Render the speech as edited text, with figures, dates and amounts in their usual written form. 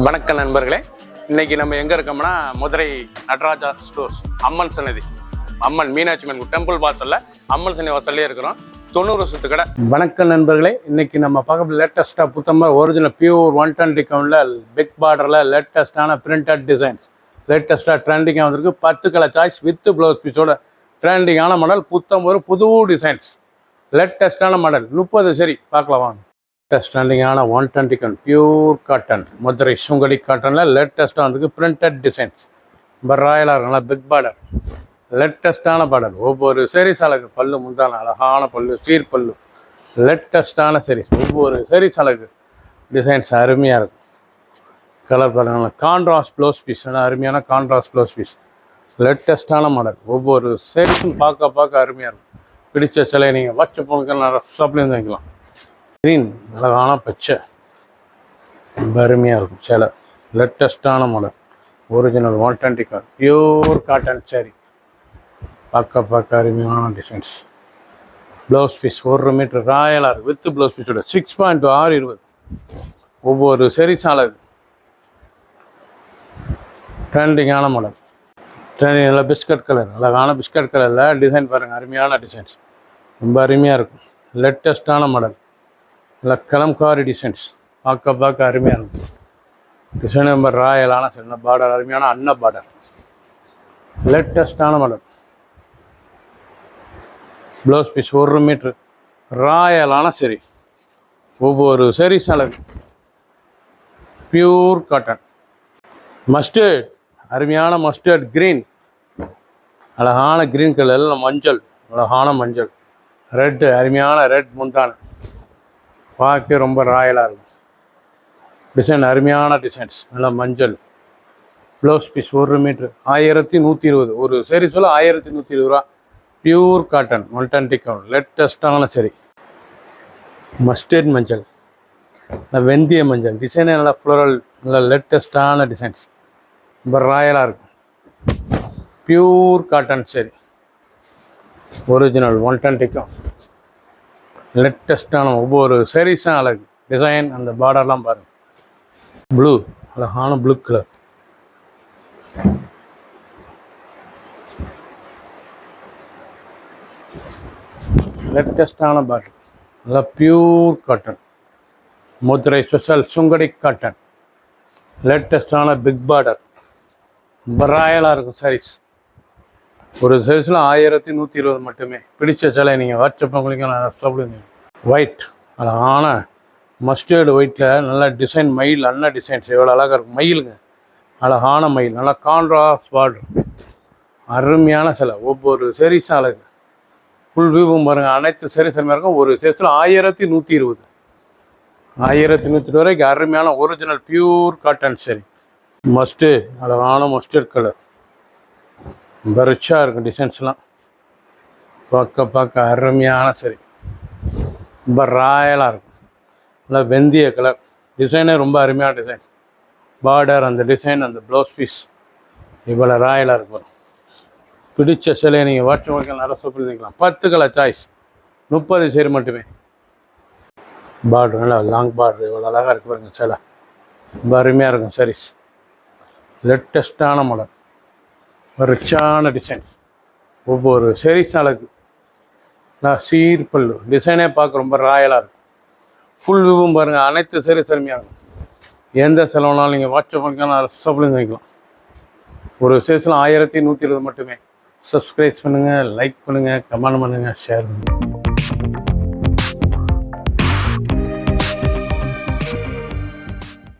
வணக்கம் நண்பர்களே, இன்னைக்கு நம்ம எங்கே இருக்கோம்னா மதுரை நடராஜா ஸ்டோர்ஸ் அம்மன் சன்னதி, அம்மன் மீனாட்சி அம்மன் டெம்பிள் வாசலில் அம்மன் சன்னதி வாசல்லே இருக்கிறோம். 90 வருஷத்து கடை. வணக்கம் நண்பர்களே, இன்னைக்கு நம்ம பார்க்க லேட்டஸ்ட்டாக புத்தமாக ஒரிஜினல் பியூர் 120 கவுண்டில் பிக் பார்டரில் லேட்டஸ்ட்டான பிரிண்டட் டிசைன்ஸ் லேட்டஸ்ட்டாக ட்ரெண்டிங்காக வந்திருக்கு. 10 கலர் சாய்ஸ் வித் ப்ளவுஸ் பீஸோட ட்ரெண்டிங்கான மாடல், ஒரு புது டிசைன்ஸ் லேட்டஸ்ட்டான மாடல். 30 சரி பார்க்கலாம் வாங்க. லேட்டஸ்டாண்டிங்கான 120 count pure cotton, Madurai sungudi காட்டனில் லேட்டஸ்ட்டாக வந்துருக்கு. பிரிண்டட் டிசைன்ஸ் ரொம்ப ராயலாக இருக்கும். நல்லா பிக் பார்டர், லேட்டஸ்ட்டான பார்டர். ஒவ்வொரு சீரீஸ் அழகு, பல்லு முந்தான அழகான பல்லு, சீர் பல்லு, லேட்டஸ்ட்டான சீரீஸ். ஒவ்வொரு சீரீஸ் அழகு டிசைன்ஸ் அருமையாக இருக்கும். கலர் பாருங்க, கான்ட்ராஸ்ட் ப்ளவுஸ் பீஸ், நல்லா அருமையான கான்ட்ராஸ்ட் ப்ளவுஸ் பீஸ், லேட்டஸ்ட்டான மாடல். ஒவ்வொரு சீரீஸும் பார்க்க அருமையாக இருக்கும். பிடிச்ச சிலையை நீங்கள் வச்சு போனுக்கு நல்லா ஷாப்லேயும் வாங்கிக்கலாம். க்ரீன் அழகான பச்சை ரொம்ப அருமையாக இருக்கும். சேலை லேட்டஸ்ட்டான model, original 120 count pure cotton sari. பார்க்க அருமையான டிசைன்ஸ். ப்ளவுஸ் பீஸ் 1 மீட்டர் ராயலாக இருக்குது வித் ப்ளவுஸ் பீஸோட 6.2 620. ஒவ்வொரு சீரீஸும் அழகு ட்ரெண்டிங்கான மாடல். ட்ரெண்டிங்கில் பிஸ்கட் கலர், அழகான பிஸ்கட் கலரில் டிசைன் பாருங்கள், அருமையான டிசைன்ஸ் ரொம்ப அருமையாக இருக்கும். லேட்டஸ்ட்டான மாடல், இல்லை கலம்காரி டிசைன்ஸ் பார்க்க அருமையாக இருக்கும். டிசைன் ரொம்ப ராயலான சின்ன பார்டர், அருமையான அன்ன பார்டர், லேட்டஸ்ட்டான மாடல். ப்ளவுஸ் பீஸ் 1 மீட்ரு ராயலான சரி. ஒவ்வொரு சீரீஸ் அழகு பியூர் காட்டன். மஸ்டர்ட் அருமையான மஸ்டர்ட் க்ரீன், அழகான க்ரீன் கலரில் மஞ்சள், அழகான மஞ்சள். ரெட்டு அருமையான ரெட் முந்தான, பார்க்க ரொம்ப ராயலாக இருக்கும். டிசைன் அருமையான டிசைன்ஸ், நல்லா மஞ்சள். Blouse piece 1 metre 1120. ஒரு சரி சொல்ல 1120 ரூபா. பியூர் காட்டன் 120 கவுண்ட் லேட்டஸ்ட்டான சரி. மஸ்டர்ட் மஞ்சள், வெந்தய மஞ்சள் டிசைனே நல்லா ஃப்ளோரல், நல்லா லேட்டஸ்ட்டான டிசைன்ஸ் ரொம்ப ராயலாக இருக்கும். Pure cotton sari, original 120 count லேட்டஸ்ட்டான. ஒவ்வொரு சீரீஸும் அழகு டிசைன். அந்த பார்டர்லாம் பாருங்கள், ப்ளூ அழகான ப்ளூ கலர். லேட்டஸ்ட்டான பார்டர், நல்லா pure cotton, Madurai special Sungudi cotton. லேட்டஸ்ட்டான பிக் பார்டர் ரொம்ப ராயலாக இருக்கும் சாரீஸ். ஒரு சைஸில் 1120 மட்டுமே. பிடிச்ச சிலை நீங்கள் வாட்ஸ்அப் உங்களுக்கு நான் சாப்பிடுங்க. ஒயிட் அழகான மஸ்டர்டு ஒயிட்டில் நல்லா டிசைன், மயில் அண்ணா டிசைன்ஸ் எவ்வளோ அழகாக இருக்கும். மயிலுங்க, அழகான மயில், நல்லா கான்ட்ராஸ்ட் பார்டர், அருமையான சிலை. ஒவ்வொரு சீரீஸும் அழகு. ஃபுல் வியூவும் பாருங்கள், அனைத்து சீரீஸுமே இருக்கும். ஒரு சைஸில் 1120 1120 வரைக்கும் அருமையான ஒரிஜினல் பியூர் காட்டன் சரி. மஸ்டர்ட் அழகான மஸ்டர்ட் கலர் ரொம்ப ரிச்சாக இருக்கும். டிசைன்ஸ்லாம் பார்க்க அருமையான சரி, ரொம்ப ராயலாக இருக்கும். நல்லா வெந்தய கலர் டிசைனே ரொம்ப அருமையான டிசைன்ஸ். பார்டர், அந்த டிசைன், அந்த ப்ளவுஸ் பீஸ் இவ்வளோ ராயலாக இருக்கும். பிடிச்ச சிலையை நீங்கள் வாட்ஸ்அப் வாங்கி நிறைய சூப்பர் நிற்கலாம். 10 கலர் சாய்ஸ் 30 சரி மட்டுமே. பார்டர் நல்லா லாங் பார்டர் இவ்வளோ அழகாக இருக்கு பாருங்க. சிலை ரொம்ப அருமையாக இருக்கும். சாரீஸ் லேட்டஸ்ட்டான மாடல், ரிச்சான டிசைன்ஸ். ஒவ்வொரு சீரீஸ் அழகு. நான் சீர் பல்லு டிசைனே பார்க்க ரொம்ப ராயலாக இருக்கும். ஃபுல் வியூவும் பாருங்கள், அனைத்து சீரீஸ் அருமையாக இருக்கும். எந்த செலவுனாலும் நீங்கள் வாட்ஸ்அப் பண்ணி நான் சப்ளையும் வாங்கிக்கலாம். ஒரு சீரீஸில் 1120 மட்டுமே. சப்ஸ்கிரைப் பண்ணுங்கள், லைக் பண்ணுங்கள், கமெண்ட் பண்ணுங்கள், ஷேர் பண்ணுங்கள்.